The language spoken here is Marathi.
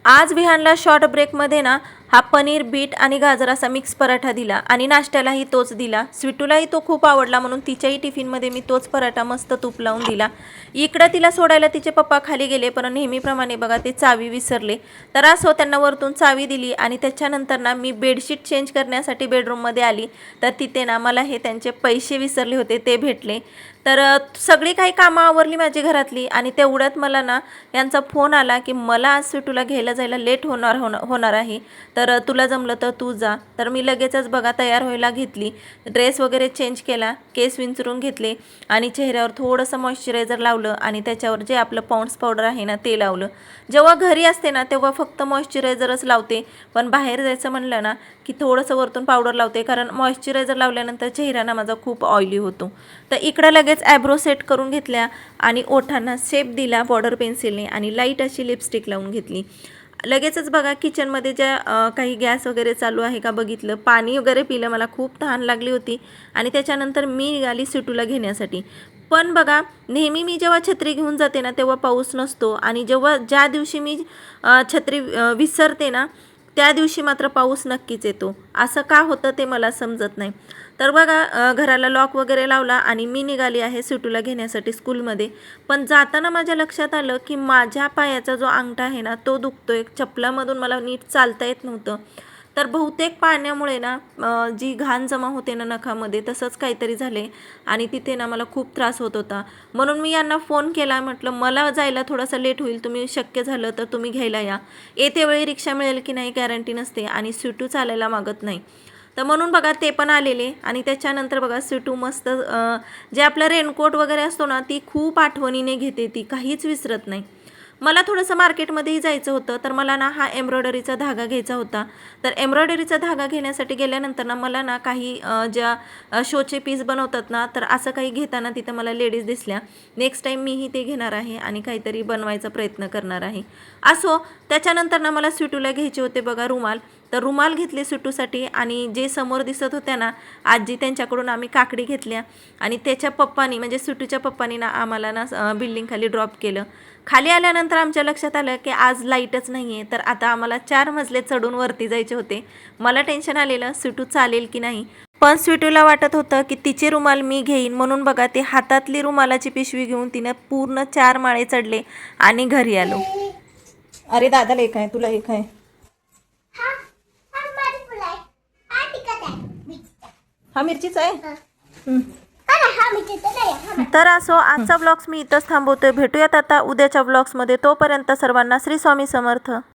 आज विहानला शॉर्ट ब्रेकमध्ये ना हा पनीर बीट आणि गाजर असा मिक्स पराठा दिला आणि नाश्त्यालाही तोच दिला। स्वीटूलाही तो खूप आवडला म्हणून तिच्याही टिफिनमध्ये मी तोच पराठा मस्त तूप लावून दिला। इकडं तिला सोडायला तिचे पप्पा खाली गेले, पण नेहमीप्रमाणे बघा ते चावी विसरले, तर असो त्यांना वरतून चावी दिली आणि त्याच्यानंतर ना मी बेडशीट चेंज करण्यासाठी बेडरूममध्ये आली, तर तिथे ना मला हे त्यांचे पैसे विसरले होते ते भेटले। तर सगळी काही कामं आवरली माझी घरातली आणि तेवढ्यात मला ना यांचा फोन आला की मला आज स्वीटूला घ्यायला जायला लेट होणार आहे, तर तुला जमलं तर तू जा। तर मी लगेचच बघा तयार व्हायला घेतली, ड्रेस वगैरे चेंज केला, केस विंचरून घेतले आणि चेहऱ्यावर थोडंसं मॉइश्चरायझर लावलं आणि त्याच्यावर जे आपलं पॉन्ड्स पावडर आहे ना ते लावलं। जेव्हा घरी असते ना तेव्हा फक्त मॉइश्चरायझरच लावते, पण बाहेर जायचं म्हणलं ना की थोडंसं वरतून पावडर लावते, कारण मॉइश्चरायझर लावल्यानंतर चेहरा ना माझा खूप ऑइली होतो। तर इकडं लगेच ॲब्रो सेट करून घेतल्या आणि ओठांना शेप दिला बॉर्डर पेन्सिलने आणि लाईट अशी लिपस्टिक लावून घेतली। लगेचच बघा किचनमध्ये ज्या काही गॅस वगैरे चालू आहे का बघितलं, पाणी वगैरे पिलं, मला खूप तहान लागली होती आणि त्याच्यानंतर मी निघाली स्वीटूला घेण्यासाठी। पण बघा नेहमी मी जेव्हा छत्री घेऊन जाते ना तेव्हा पाऊस नसतो आणि ज्या दिवशी मी छत्री विसरते ना त्या दिवशी मात्र पाऊस नक्कीच येतो। असं का होतं ते मला समजत नाही। तर बघा घराला लॉक वगैरे लावला आणि मी निघाली आहे स्वीटूला घेण्यासाठी स्कूलमध्ये। पण जाताना माझ्या लक्षात आलं की माझ्या पायाचा जो अंगठा आहे ना तो दुखतोय, चपलामधून मला नीट चालता येत नव्हतं। तर बहुतेक पाण्यामुळे ना जी घाण जमा होते ना नखामध्ये तसंच काहीतरी झाले आणि तिथे ना मला खूप त्रास होत होता। म्हणून मी यांना फोन केला, म्हटलं मला जायला थोडासा लेट होईल, तुम्ही शक्य झालं तर तुम्ही घ्यायला या। येते वेळी रिक्षा मिळेल की नाही गॅरंटी नसते आणि स्वीटू चालायला मागत नाही, तर म्हणून बघा ते पण आलेले। आणि त्याच्यानंतर बघा स्वीटू मस्त जे आपलं रेनकोट वगैरे असतो ना ती खूप आठवणीने घेते, ती काहीच विसरत नाही। मला थोडंसं मार्केटमध्येही जायचं होतं, तर मला ना हा एम्ब्रॉयडरीचा धागा घ्यायचा होता। तर एम्ब्रॉयडरीचा धागा घेण्यासाठी गेल्यानंतर ना मला ना काही ज्या शोचे पीस बनवतात ना तर असं काही घेताना तिथं मला लेडीज दिसल्या। नेक्स्ट टाईम मीही ते घेणार आहे आणि काहीतरी बनवायचा प्रयत्न करणार आहे। असो त्याच्यानंतर ना मला स्वीटूला घ्यायचे होते बघा रुमाल, तर रुमाल घेतले स्वीटूसाठी आणि जे समोर दिसत होत्या ना आजी त्यांच्याकडून आम्ही काकडी घेतल्या आणि त्याच्या पप्पानी म्हणजे स्वीटूच्या पप्पानी ना आम्हाला ना बिल्डिंग खाली ड्रॉप केलं। खाली आल्यानंतर आमच्या लक्षात आलं की आज लाईटच नाही आहे, तर आता आम्हाला 4 मजले चढून वरती जायचे होते। मला टेन्शन आलेलं स्वीटू चालेल की नाही, पण स्वीटूला वाटत होतं की तिचे रुमाल मी घेईन, म्हणून बघा ते हातातली रुमालाची पिशवी घेऊन तिनं पूर्ण 4 माळे चढले आणि घरी आलो। अरे दादाला एक आहे, तुला एक आहे। हा मिरचीचा आहे। तर असो आजचा व्लॉग्स मी इथंच थांबवतोय, भेटूयात आता उद्याच्या व्लॉग्समध्ये। तोपर्यंत सर्वांना श्री स्वामी समर्थ।